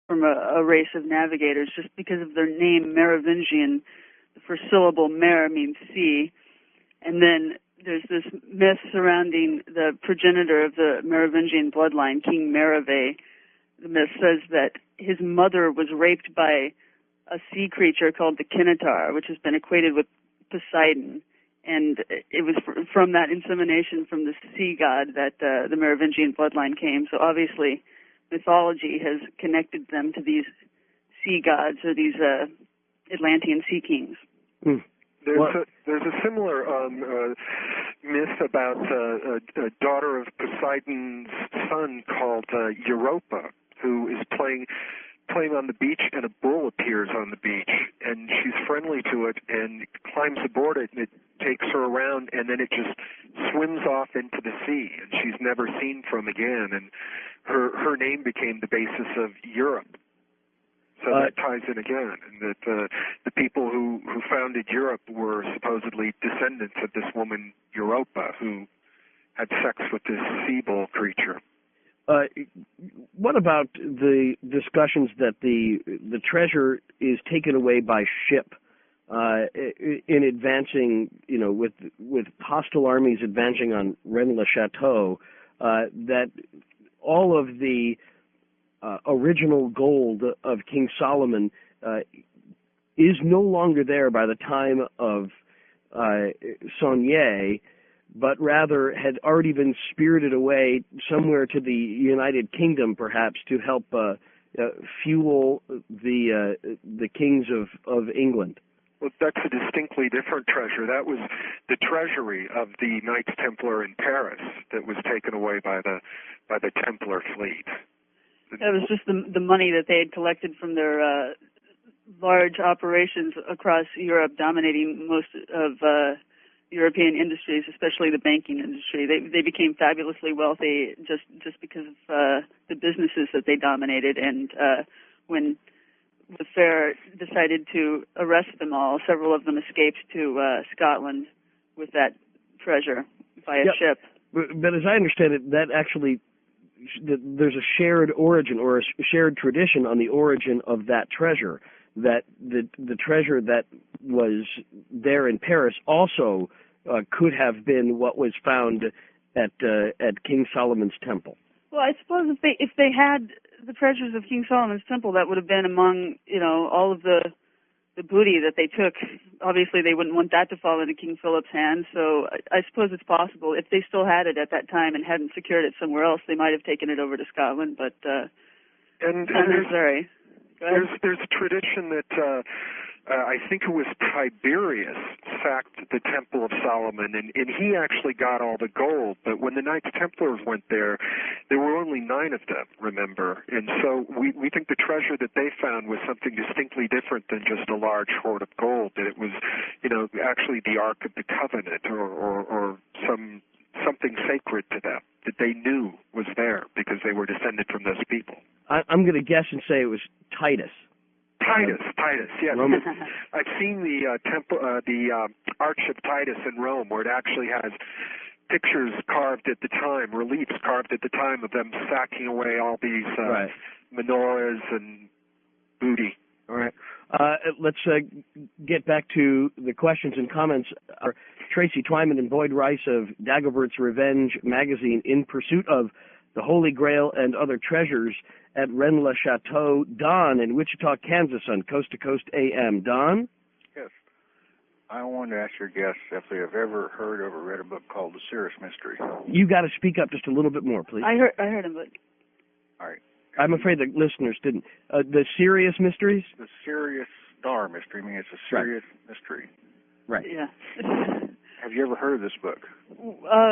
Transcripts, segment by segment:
from a race of navigators just because of their name, Merovingian. The first syllable, mer, means sea. And then there's this myth surrounding the progenitor of the Merovingian bloodline, King Merove. The myth says that his mother was raped by a sea creature called the Kinatar, which has been equated with Poseidon. And it was from that insemination from the sea god that the Merovingian bloodline came. So obviously, mythology has connected them to these sea gods or these Atlantean sea kings. Mm. There's a similar myth about a daughter of Poseidon's son called Europa, who is playing on the beach, and a bull appears on the beach, and she's friendly to it and climbs aboard it, and it takes her around, and then it just swims off into the sea, and she's never seen from again, and her name became the basis of Europe. So that ties in again, and that the people who founded Europe were supposedly descendants of this woman Europa, who had sex with this sea bull creature. What about the discussions that the treasure is taken away by ship in advancing, with hostile armies advancing on Rennes-le-Château, that all of the original gold of King Solomon is no longer there by the time of Saunier, but rather had already been spirited away somewhere to the United Kingdom, perhaps, to help fuel the kings of England. Well, that's a distinctly different treasure. That was the treasury of the Knights Templar in Paris that was taken away by the Templar fleet. That was just the money that they had collected from their large operations across Europe, dominating most of European industries, especially the banking industry. They became fabulously wealthy just because of the businesses that they dominated. And when the fair decided to arrest them all, several of them escaped to Scotland with that treasure by a ship. But as I understand it, that actually, there's a shared origin or a shared tradition on the origin of that treasure, that the treasure that was there in Paris also could have been what was found at King Solomon's temple. Well, I suppose if they had the treasures of King Solomon's temple, that would have been among all of the booty that they took. Obviously, they wouldn't want that to fall into King Philip's hands. So I suppose it's possible if they still had it at that time and hadn't secured it somewhere else, they might have taken it over to Scotland. But and sorry. There's a tradition that I think it was Tiberius sacked the Temple of Solomon, and he actually got all the gold. But when the Knights Templars went there were only 9 of them, remember? And so we think the treasure that they found was something distinctly different than just a large hoard of gold, that it was, actually the Ark of the Covenant or something sacred to them that they knew was there because they were descended from those people. I'm going to guess and say it was Titus. Titus, yes. I've seen the Arch of Titus in Rome, where it actually has pictures carved at the time, reliefs carved at the time of them sacking away all these menorahs and booty. All right. Let's get back to the questions and comments. Tracy Twyman and Boyd Rice of Dagobert's Revenge magazine, in pursuit of the Holy Grail and other treasures at Rennes-le-Château. Don in Wichita, Kansas on Coast to Coast AM. Don? Yes. I wanted to ask your guests if they have ever heard of or read a book called The Sirius Mystery. You got to speak up just a little bit more, please. I heard of it. All right. I'm afraid the listeners didn't. The Sirius Mysteries? The Sirius Star Mystery. I mean, it's a serious mystery. Right. Yeah. Have you ever heard of this book?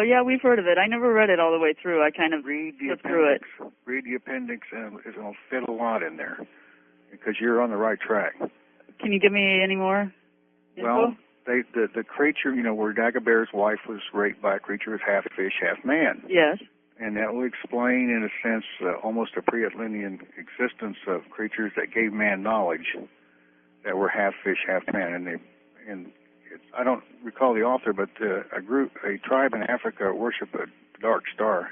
Yeah, we've heard of it. I never read it all the way through. I kind of flipped through it. Read the appendix, and it'll fit a lot in there because you're on the right track. Can you give me any more info? Well, the creature, where Dagobert's wife was raped by a creature who's half fish, half man. Yes. And that will explain, in a sense, almost a pre-Atlantean existence of creatures that gave man knowledge that were half fish, half man. I don't recall the author, but a tribe in Africa worship a dark star.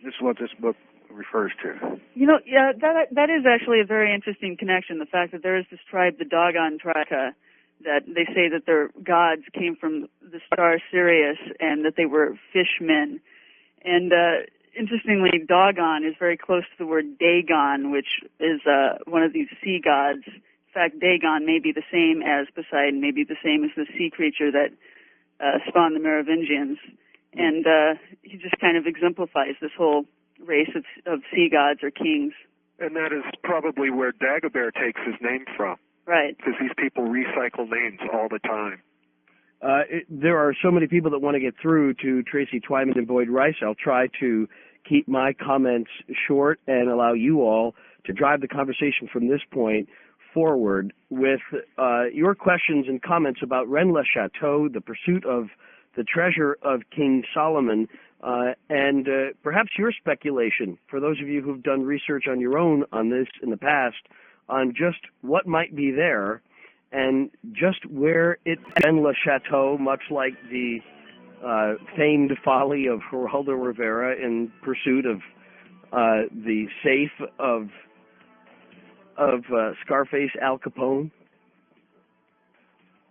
This is what this book refers to. You know, yeah, that is actually a very interesting connection. The fact that there is this tribe, the Dogon tribe, that they say that their gods came from the star Sirius and that they were fishmen. And interestingly, Dogon is very close to the word Dagon, which is one of these sea gods. In fact, Dagon may be the same as Poseidon, may be the same as the sea creature that spawned the Merovingians. And he just kind of exemplifies this whole race of sea gods or kings. And that is probably where Dagobert takes his name from. Right. Because these people recycle names all the time. There are so many people that want to get through to Tracy Twyman and Boyd Rice. I'll try to keep my comments short and allow you all to drive the conversation from this point forward with your questions and comments about Rennes-le-Chateau, the pursuit of the treasure of King Solomon, and perhaps your speculation, for those of you who've done research on your own on this in the past, on just what might be there and just where it Rennes-le-Chateau, much like the famed folly of Geraldo Rivera in pursuit of the safe of Scarface Al Capone.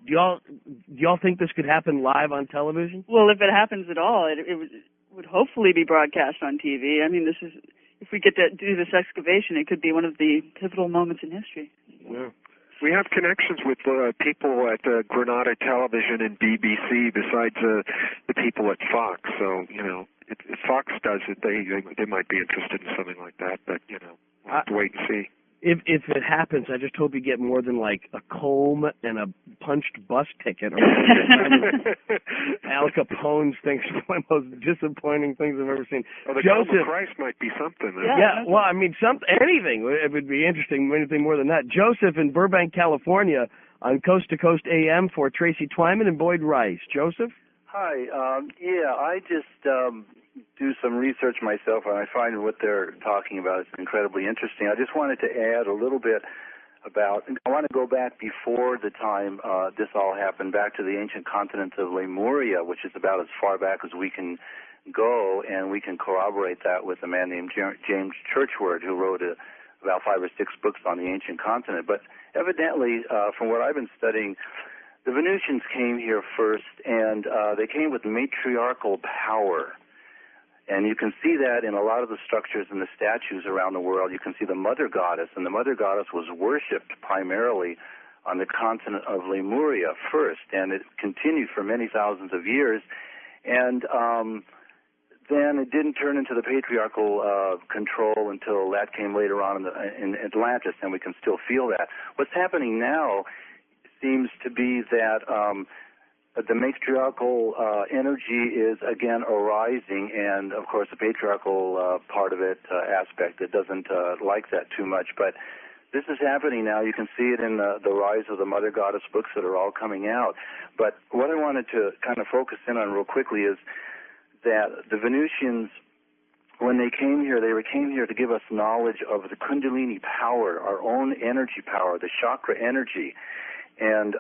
Do y'all think this could happen live on television? Well, if it happens at all, it would hopefully be broadcast on TV. I mean, if we get to do this excavation, it could be one of the pivotal moments in history. Yeah. We have connections with people at Granada Television and BBC besides the people at Fox. So, you know, if Fox does it, they might be interested in something like that. But, you know, we'll have to wait and see. If it happens, I just hope you get more than like a comb and a punched bus ticket. Al Capone's thing's one of the most disappointing things I've ever seen. Oh, the Joseph Christ might be something. Yeah, well, I mean, anything. It would be interesting, anything more than that. Joseph in Burbank, California, on Coast to Coast AM for Tracy Twyman and Boyd Rice. Joseph? Hi. I just do some research myself, and I find what they're talking about is incredibly interesting. I just wanted to add a little bit about, I want to go back before the time this all happened, back to the ancient continent of Lemuria, which is about as far back as we can go, and we can corroborate that with a man named James Churchward, who wrote about 5 or 6 books on the ancient continent. But evidently, from what I've been studying, the Venetians came here first, and they came with matriarchal power. And you can see that in a lot of the structures and the statues around the world. You can see the Mother Goddess, and the Mother Goddess was worshipped primarily on the continent of Lemuria first, and it continued for many thousands of years. And then it didn't turn into the patriarchal control until that came later on in Atlantis, and we can still feel that. What's happening now seems to be that the matriarchal energy is again arising, and of course the patriarchal part of it, aspect, it doesn't like that too much. But this is happening now. You can see it in the rise of the Mother Goddess books that are all coming out. But what I wanted to kind of focus in on real quickly is that the Venusians, when they came here to give us knowledge of the Kundalini power, our own energy power, the chakra energy. And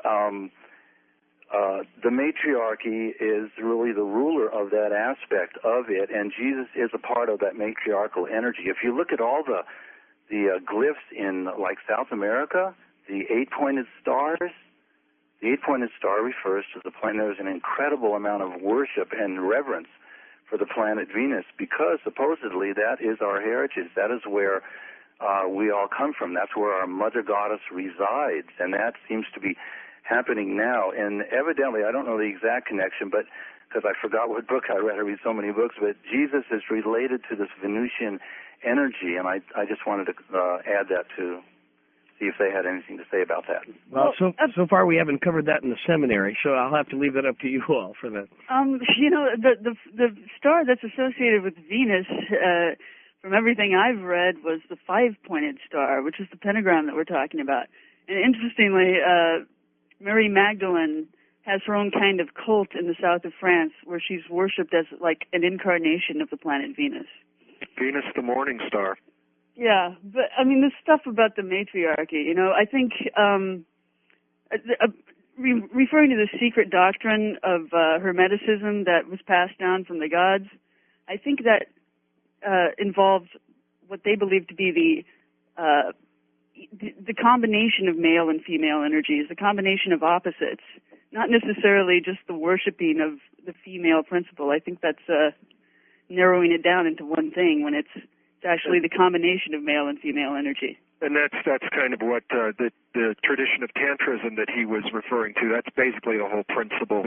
the matriarchy is really the ruler of that aspect of it, and Jesus is a part of that matriarchal energy. If you look at all the glyphs in, like, South America, the 8-pointed stars, the 8-pointed star refers to the planet. There's an incredible amount of worship and reverence for the planet Venus, because supposedly that is our heritage. That is where we all come from. That's where our Mother Goddess resides, and that seems to be happening now. And evidently, I don't know the exact connection, but because I forgot what book I read so many books, but Jesus is related to this Venusian energy, and I just wanted to add that to see if they had anything to say about that. Well, so far we haven't covered that in the seminary, so I'll have to leave it up to you all for that. The star that's associated with Venus, from everything I've read, was the 5-pointed star, which is the pentagram that we're talking about. And interestingly, Mary Magdalene has her own kind of cult in the south of France, where she's worshipped as like an incarnation of the planet Venus. Venus, the morning star. Yeah, but I mean, this stuff about the matriarchy, I think referring to the secret doctrine of Hermeticism that was passed down from the gods, I think that involved what they believe to be the combination of male and female energies, the combination of opposites, not necessarily just the worshiping of the female principle. I think that's narrowing it down into one thing when it's actually the combination of male and female energy. And that's kind of what the tradition of Tantrism that he was referring to. That's basically the whole principle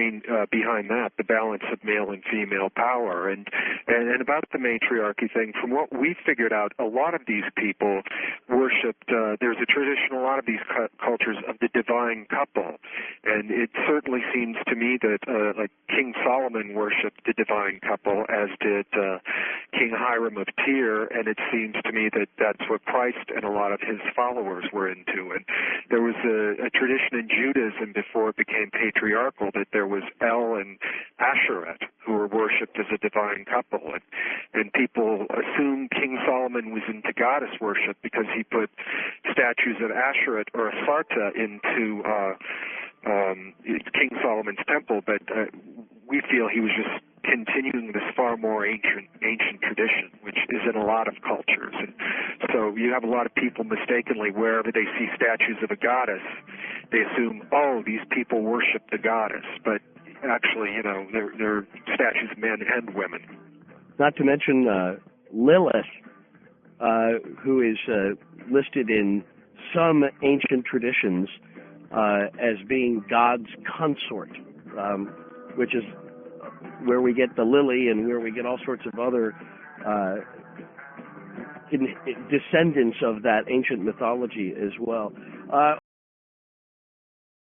behind that, the balance of male and female power. And about the matriarchy thing, from what we figured out, a lot of these people worshipped. There's a tradition, a lot of these cultures, of the divine couple, and it certainly seems to me that like King Solomon worshipped the divine couple, as did King Hiram of Tyre, and it seems to me that that's what Christ and a lot of his followers were into. And there was a tradition in Judaism before it became patriarchal that there was El and Ashereth, who were worshipped as a divine couple. And people assume King Solomon was into goddess worship because he put statues of Ashereth or Asarta into King Solomon's temple, but we feel he was just continuing this far more ancient tradition, which is in a lot of cultures. And so you have a lot of people mistakenly, wherever they see statues of a goddess, they assume, oh, these people worship the goddess. But actually, they're statues of men and women. Not to mention Lilith, who is listed in some ancient traditions as being God's consort, which is where we get the lily and where we get all sorts of other descendants of that ancient mythology as well.